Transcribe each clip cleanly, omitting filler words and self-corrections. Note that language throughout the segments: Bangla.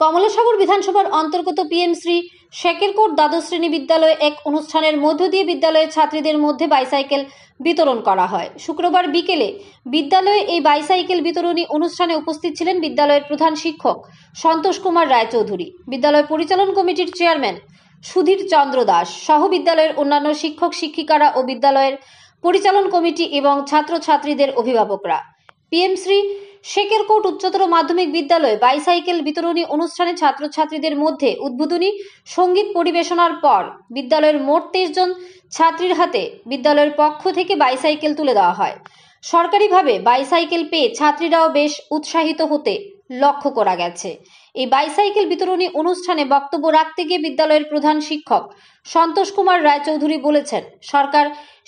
কমলাসাগর বিধানসভার অন্তর্গত পিএমশ্রী শেকেরকোট দ্বাদশ শ্রেণী বিদ্যালয়ে এক অনুষ্ঠানের মধ্য দিয়ে বিদ্যালয়ের ছাত্রীদের মধ্যে বাইসাইকেল বিতরণ করা হয়। শুক্রবার বিকেলে বিদ্যালয়ে এই বাইসাইকেল বিতরণী অনুষ্ঠানে উপস্থিত ছিলেন বিদ্যালয়ের প্রধান শিক্ষক সন্তোষ কুমার রায়চৌধুরী, বিদ্যালয় পরিচালন কমিটির চেয়ারম্যান সুধীর চন্দ্র দাস সহ বিদ্যালয়ের অন্যান্য শিক্ষক শিক্ষিকারা ও বিদ্যালয়ের পরিচালন কমিটি এবং ছাত্রছাত্রীদের অভিভাবকরা। পিএমশ্রী শেকেরকোট উচ্চতর মাধ্যমিক বিদ্যালয়ে বাইসাইকেল বিতরণী অনুষ্ঠানে ছাত্রছাত্রীদের মধ্যে উদ্বোধনী সঙ্গীত পরিবেশনার পর বিদ্যালয়ের মোট 23 জন ছাত্রীর হাতে বিদ্যালয়ের পক্ষ থেকে বাইসাইকেল তুলে দেওয়া হয়। সরকারিভাবে বাইসাইকেল পেয়ে ছাত্রীরাও বেশ উৎসাহিত হতে লক্ষ্য করা গেছে। এই বাইসাইকেল বিতরণী অনুষ্ঠানে বক্তব্য রাখতে গিয়ে বিদ্যালয়ের প্রধান শিক্ষক সন্তোষ কুমার রায়চৌধুরী বলেছেন, সরকার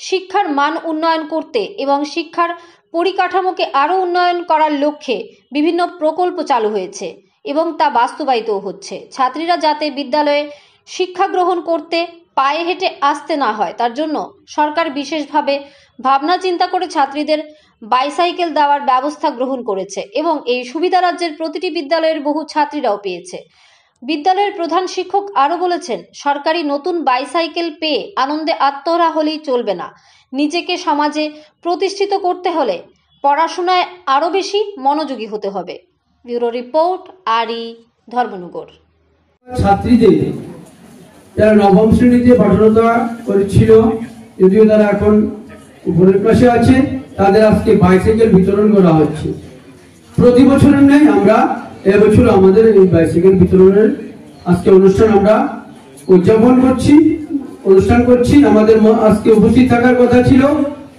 শিক্ষার মান উন্নয়ন করতে এবং শিক্ষার পরিকাঠামোকে আরও উন্নয়ন করার লক্ষ্যে বিভিন্ন প্রকল্প চালু হয়েছে এবং তা বাস্তবায়িতও হচ্ছে। ছাত্রীরা যাতে বিদ্যালয়ে শিক্ষা গ্রহণ করতে পায়ে হেঁটে আসতে না হয় তার জন্য সরকার বিশেষভাবে ভাবনা চিন্তা করে ছাত্রীদের বাইসাইকেল দেওয়ার ব্যবস্থা গ্রহণ করেছে এবং এই সুবিধা রাজ্যের প্রতিটি বিদ্যালয়ের বহু ছাত্রীরাও পেয়েছে। বিদ্যালয়ের প্রধান শিক্ষক আরও বলেছেন, সরকারি নতুন বাইসাইকেল পেয়ে আনন্দে আত্মহারা হলেই চলবে না, নিজেকে সমাজে প্রতিষ্ঠিত করতে হলে পড়াশোনায় আরও বেশি মনোযোগী হতে হবে। ব্যুরো রিপোর্ট, আরই, ধর্মনগর। ছাত্রীদের যারা নবম শ্রেণীতে পড়াশোনা করেছিল, যদিও তারা এখন উপরের ক্লাসে আছে, তাদের আজকে বাইসাইকেল বিতরণ করা হচ্ছে। প্রতি বছরের ন্যায় আমরা এবছর আমাদের এই বাইসাইকেল বিতরণের আজকে অনুষ্ঠান আমরা উদযাপন করছি, অনুষ্ঠান করছি। আমাদের আজকে উপস্থিত থাকার কথা ছিল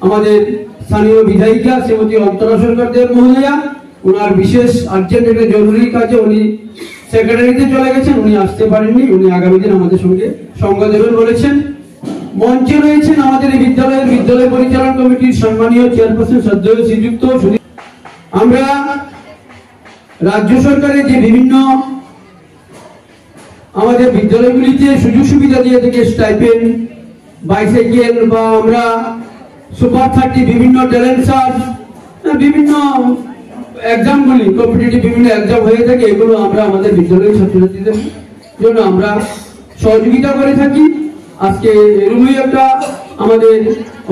আমাদের স্থানীয় বিধায়িকা শ্রীমতী অন্তরা সরকার দেব মহোদয়া। ওনার বিশেষ আর্জেন্ট একটা জরুরি কাজে উনি সেক্রেটারিতে চলে গেছেন, উনি আসতে পারেননি। উনি আগামী দিন আমাদের সঙ্গে সঙ্গ দেবেন বলেছেন। মঞ্চে রয়েছেন আমাদের এই বিদ্যালয় পরিচালন কমিটির সম্মানীয় চেয়ারপারসন শ্রদ্ধেয় শ্রীযুক্ত সুধীর। আমরা রাজ্য সরকারের যে বিভিন্ন আমাদের বিদ্যালয়গুলিতে সুযোগ সুবিধা দিয়ে থেকে স্টাইপেন্ড, বাইসাইকেল বা আমরা সুপার 30 বিভিন্ন ট্যালেন্ট সার্চ, বিভিন্ন এক্সামগুলি কম্পিটিটিভ বিভিন্ন এক্সাম হয়ে থাকে, এগুলো আমরা আমাদের বিদ্যালয়ের ছাত্রছাত্রীদের জন্য আমরা সহযোগিতা করে থাকি। আজকে এরকমই একটা আমাদের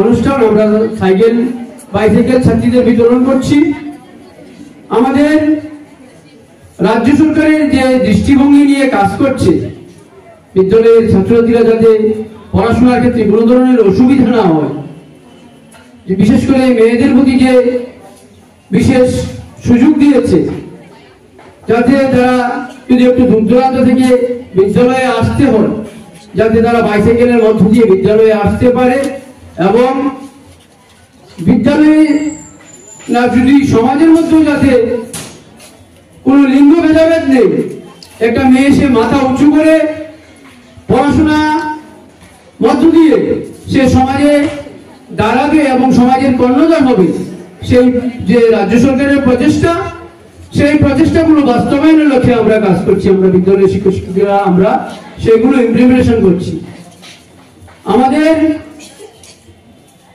অনুষ্ঠান, আমরা বাইসাইকেল ছাত্রীদের বিতরণ করছি। আমাদের রাজ্য সরকারের যে দৃষ্টিভঙ্গি নিয়ে কাজ করছে, বিদ্যালয়ের ছাত্রছাত্রীরা যাতে পড়াশোনার ক্ষেত্রে কোনো ধরনের অসুবিধা না হয়, বিশেষ করে মেয়েদের প্রতি যে বিশেষ সুযোগ দিয়েছে, যাতে তারা যদি একটু দূর দূরান্ত থেকে বিদ্যালয়ে আসতে হয়, যাতে তারা বাইসাইকেলের মধ্য দিয়ে বিদ্যালয়ে আসতে পারে এবং বিদ্যালয়ে না যদি সমাজের মধ্যেও যাতে কোনো লিঙ্গ ভেদাভেদ নেই, একটা মেয়ে সে মাথা উঁচু করে পড়াশোনা মধ্য দিয়ে সে সমাজে দাঁড়াবে এবং সমাজের কর্ণধার হবে, সেই যে রাজ্য সরকারের প্রচেষ্টা, সেই প্রচেষ্টাগুলো বাস্তবায়নের লক্ষ্যে আমরা কাজ করছি। আমরা বিদ্যালয়ের শিক্ষক শিক্ষিকারা আমরা সেগুলো ইমপ্লিমেন্টেশন করছি। আমাদের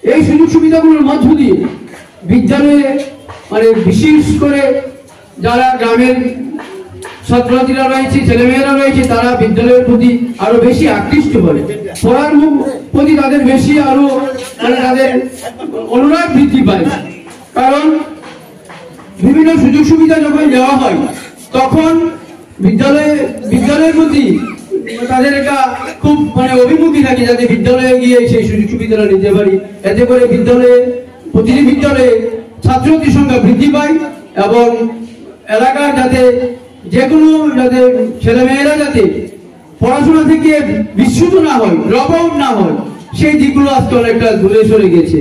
এই সুযোগ সুবিধাগুলোর মধ্য দিয়ে বিদ্যালয়ে বিশেষ করে যারা গ্রামের ছাত্রছাত্রীরা রয়েছে, ছেলেমেয়েরা রয়েছে, তারা বিদ্যালয়ের প্রতি আরো বেশি আকৃষ্ট করে, পড়ার প্রতি তাদের বেশি আরো তাদের অনুরাগ বৃদ্ধি পায়। কারণ বিভিন্ন সুযোগ সুবিধা যখন দেওয়া হয় তখন বিদ্যালয়ের প্রতি তাদের একটা খুব অভিমুখী থাকে, যাতে বিদ্যালয়ে গিয়ে সেই সুযোগ সুবিধাটা নিতে পারি। এতে করে প্রতিটি বিদ্যালয়ে ছাত্রছাত্রীর সংখ্যা বৃদ্ধি পায় এবং এলাকার যাতে যাতে ছেলেমেয়েরা যাতে পড়াশোনা থেকে বিচ্যুত না হয়, ড্রপ আউট না হয়, সেই দিকগুলো আজকে অনেকটা দূরে সরে গেছে।